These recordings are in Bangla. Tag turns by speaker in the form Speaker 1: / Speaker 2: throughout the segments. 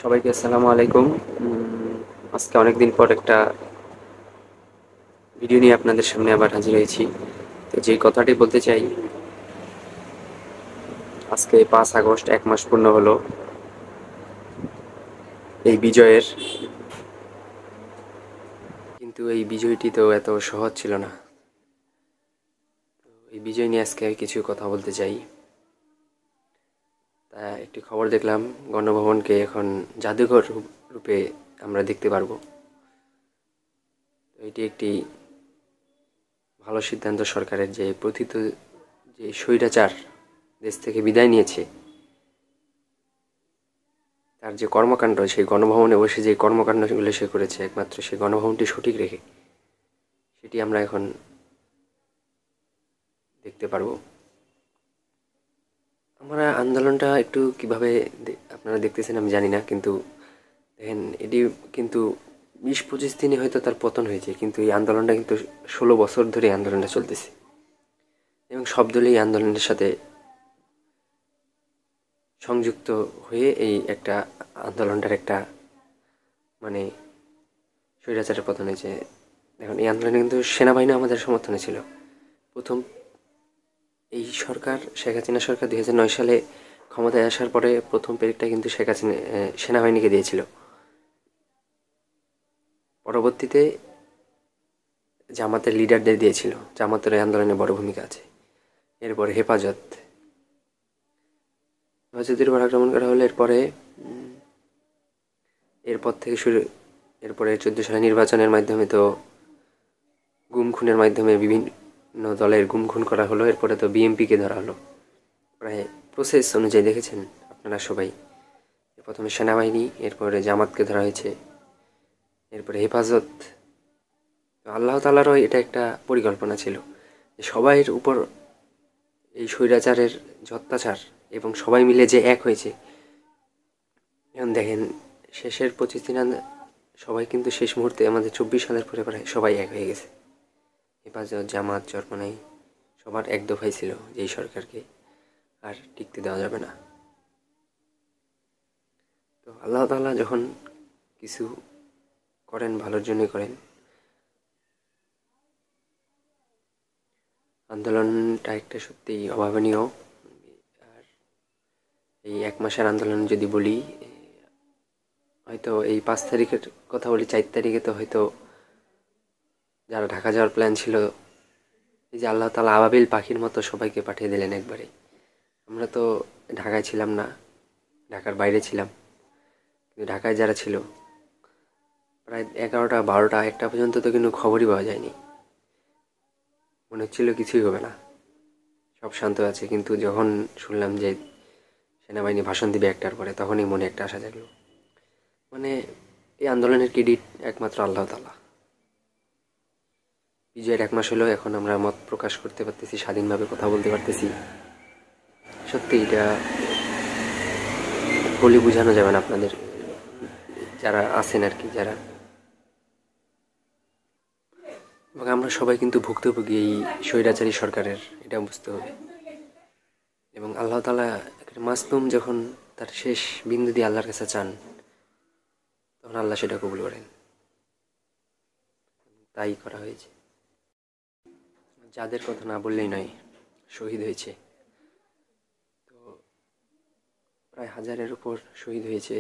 Speaker 1: সবাইকে আসসালামু আলাইকুম। আজকে অনেকদিন পর একটা ভিডিও নিয়ে আপনাদের সামনে আবার হাজির হয়েছি। তো যে কথাটি বলতে চাই, আজকে 5 আগস্ট 1 মাস পূর্ণ হলো এই বিজয়ের। কিন্তু এই বিজয়টি তো এত সহজ ছিল না। এই বিজয় নিয়ে আজকে আমি কিছু কথা বলতে চাই। তা একটি খবর দেখলাম, গণভবনকে এখন জাদুঘর রূপে আমরা দেখতে পারবো। তো এটি একটি ভালো সিদ্ধান্ত সরকারের, যে প্রথিত যে স্বৈরাচার দেশ থেকে বিদায় নিয়েছে, তার যে কর্মকাণ্ড, সেই গণভবনে বসে যে কর্মকাণ্ডগুলো সে করেছে, একমাত্র সেই গণভবনটি সঠিক রেখে সেটি আমরা এখন দেখতে পারবো। আমরা আন্দোলনটা একটু কিভাবে আপনারা দেখতেছেন আমি জানি না, কিন্তু দেখেন এটি কিন্তু 20-25 দিনে হয়তো তার পতন হয়েছে, কিন্তু এই আন্দোলনটা কিন্তু 16 বছর ধরে আন্দোলনটা চলতেছে এবং সব দলই এই আন্দোলনের সাথে সংযুক্ত হয়ে এই একটা আন্দোলনটার একটা মানে স্বৈরাচারের পতন হয়েছে। এখন এই আন্দোলনে কিন্তু সেনাবাহিনী আমাদের সমর্থনে ছিল। প্রথম এই সরকার, শেখ হাসিনা সরকার 2009 সালে ক্ষমতায় আসার পরে প্রথম পেরেকটা কিন্তু শেখ হাসিনা সেনাবাহিনীকে দিয়েছিল। পরবর্তীতে জামাতের লিডারদের দিয়েছিল। জামাতের এই আন্দোলনে বড় ভূমিকা আছে। এরপরে হেফাজতের উপর আক্রমণ করা হলো। এরপর থেকে শুরু, এরপরে 14 সালে নির্বাচনের মাধ্যমে তো গুম খুনের মাধ্যমে বিভিন্ন দলের গুম খুন করা হলো। এরপরে তো বিএনপিকে ধরা হলো। প্রায় প্রসেস অনুযায়ী দেখেছেন আপনারা সবাই। প্রথমে সেনাবাহিনী, এরপরে জামাতকে ধরা হয়েছে, এরপরে হেফাজত। আল্লাহ তাআলারও এটা একটা পরিকল্পনা ছিল যে সবাইয়ের উপর এই স্বৈরাচারের যে অত্যাচার, এবং সবাই মিলে যে এক হয়েছে। এখন দেখেন, শেষের 25 দিন সবাই কিন্তু শেষ মুহূর্তে আমাদের 24 সালের পরে প্রায় সবাই এক হয়ে গেছে। হেফাজত, জামাত, চরমোনাই সবার এক দফাই ছিল যে এই সরকারকে আর টিকতে দেওয়া যাবে না। তো আল্লাহ তাআলা যখন কিছু করেন ভালোর জন্যই করেন। আন্দোলনটা একটা সত্যিই অভাবনীয়। আর এই 1 মাসের আন্দোলন যদি বলি, হয়তো এই 5 তারিখের কথা বলি, 4 তারিখে তো হয়তো যারা ঢাকা যাওয়ার প্ল্যান ছিল, এই যে আল্লাহ তাআলা আবাবিল পাখির মতো সবাইকে পাঠিয়ে দিলেন একবারে। আমরা তো ঢাকায় ছিলাম না, ঢাকার বাইরে ছিলাম। কিন্তু ঢাকায় যারা ছিল, প্রায় 11টা 12টা 1টা পর্যন্ত তো কিন্তু খবরই পাওয়া যায়নি। মনে হচ্ছিল কিছুই হবে না, সব শান্ত আছে। কিন্তু যখন শুনলাম যে সেনাবাহিনী ভাষণ দিবে 1টার পরে, তখনই মনে একটা আশা জাগলো। মানে এই আন্দোলনের ক্রেডিট একমাত্র আল্লাহ তাআলা। বিজয়ের 1 মাস হলো, এখন আমরা মত প্রকাশ করতে পারতেছি, স্বাধীনভাবে কথা বলতে পারতেছি। সত্যি এটা বলে বোঝানো যাবে না আপনাদের যারা আছেন আর কি, যারা। এবং আমরা সবাই কিন্তু ভুক্তভোগী এই স্বৈরাচারী সরকারের, এটা বুঝতে হবে। এবং আল্লাহ তাআলা মাসলুম যখন তার শেষ বিন্দু দিয়ে আল্লাহর কাছে চান, তখন আল্লাহ সেটা কবুল করেন। তাই করা হয়েছে। যাদের কথা না বললেই নয়, শহীদ হয়েছে তো প্রায় 1000-এর উপর শহীদ হয়েছে।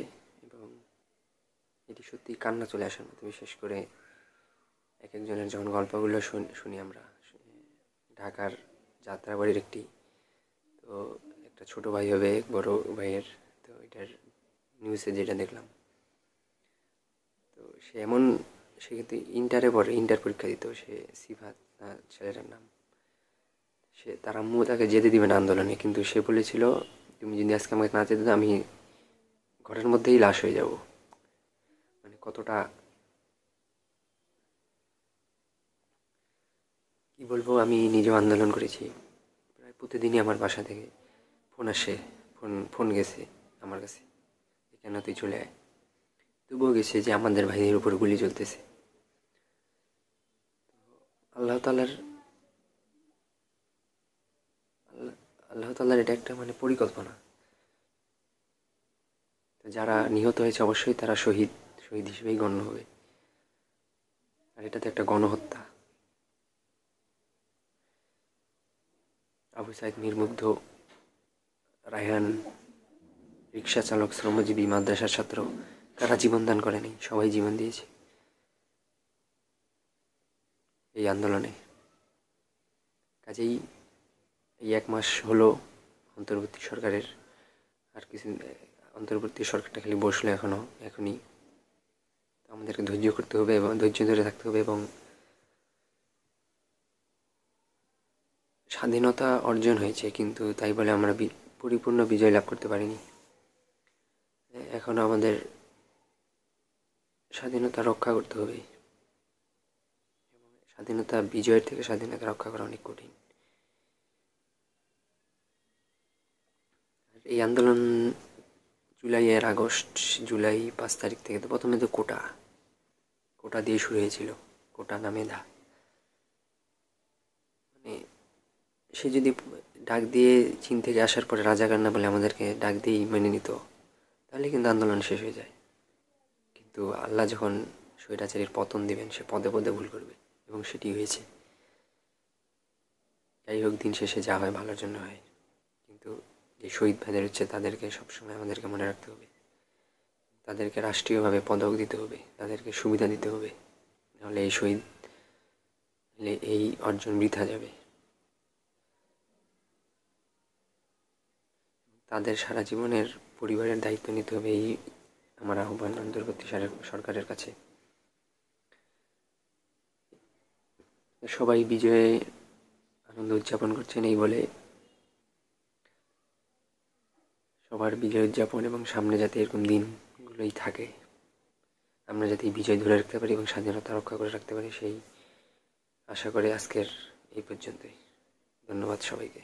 Speaker 1: এবং এটি সত্যি কান্না চলে আসার মতো। বিশেষ করে এক একজনের যখন গল্পগুলো শুনি আমরা, ঢাকার যাত্রাবাড়ির একটি, তো একটা ছোট ভাই হবে এক বড় ভাইয়ের, তো এটার নিউজে যেটা দেখলাম, তো সে এমন, সে কিন্তু ইন্টারে পড়ে, ইন্টার পরীক্ষা দিত সে, সিফাত ছেলেটার নাম। তার আম্মু তাকে যেতে দিবে না আন্দোলনে, কিন্তু সে বলেছিল, তুমি যদি আজকে আমাকে না যেতে দাও, আমি ঘরের মধ্যেই লাশ হয়ে যাব। মানে কতটা, কি বলবো, আমি নিজেও আন্দোলন করেছি। প্রায় প্রতিদিনই আমার বাসা থেকে ফোন আসে, ফোন গেছে আমার কাছে, কেন তুই চলে আয়। তবুও গেছে যে আমাদের ভাইয়ের উপর গুলি চলতেছে। আল্লাহ তাআলার আল্লাহ তাআলার এটা একটা মানে পরিকল্পনা। তো যারা নিহত হয়েছে অবশ্যই তারা শহীদ হিসেবেই গণ্য হবে। আর এটা তো একটা গণহত্যা। আবু সাইদ, মীর মুগ্ধ, রায়হান, রিক্সা চালক, শ্রমজীবী, মাদ্রাসার ছাত্র, কারা জীবন দান করেনি? সবাই জীবন দিয়েছে এই আন্দোলনে। কাজেই এই 1 মাস হলো অন্তর্বর্তী সরকারের, আর কিছু অন্তর্বর্তী সরকারটা খালি বসলো এখনই। আমাদেরকে ধৈর্য করতে হবে এবং ধৈর্য ধরে থাকতে হবে। এবং স্বাধীনতা অর্জন হয়েছে, কিন্তু তাই বলে আমরা পরিপূর্ণ বিজয় লাভ করতে পারিনি। এখনও আমাদের স্বাধীনতা রক্ষা করতে হবে। স্বাধীনতা বিজয়ের থেকে স্বাধীনতা রক্ষা করা অনেক কঠিন। এই আন্দোলন জুলাই 5 তারিখ থেকে। তো প্রথমে তো কোটা দিয়ে শুরু হয়েছিল, কোটা না মেধা। মানে সে যদি ডাক দিয়ে চীন থেকে আসার পরে রাজাকার না বলে আমাদেরকে ডাক দিয়েই মেনে নিত, তাহলে কিন্তু আন্দোলন শেষ হয়ে যায়। কিন্তু আল্লাহ যখন স্বৈরাচারীর পতন দিবেন, সে পদে পদে ভুল করবে, এবং সেটি হয়েছে। যাই হোক, দিন শেষে যা হয় ভালোর জন্য হয়। কিন্তু যে শহীদ ভাইদের হচ্ছে, তাদেরকে সবসময় আমাদেরকে মনে রাখতে হবে। তাদেরকে রাষ্ট্রীয়ভাবে পদক দিতে হবে, তাদেরকে সুবিধা দিতে হবে, নাহলে এই অর্জন বৃথা যাবে। তাদের সারা জীবনের পরিবারের দায়িত্ব নিতে হবে, এই আমার আহ্বান অন্তর্বর্তী সরকারের কাছে। সবাই বিজয়ে আনন্দ উদযাপন করছেন, এই বলে সবার বিজয় উদযাপন এবং সামনে যাতে এরকম দিনগুলোই থাকে, আমরা যাতে এই বিজয় ধরে রাখতে পারি এবং স্বাধীনতা রক্ষা করে রাখতে পারি, সেই আশা করে আজকের এই পর্যন্তই। ধন্যবাদ সবাইকে।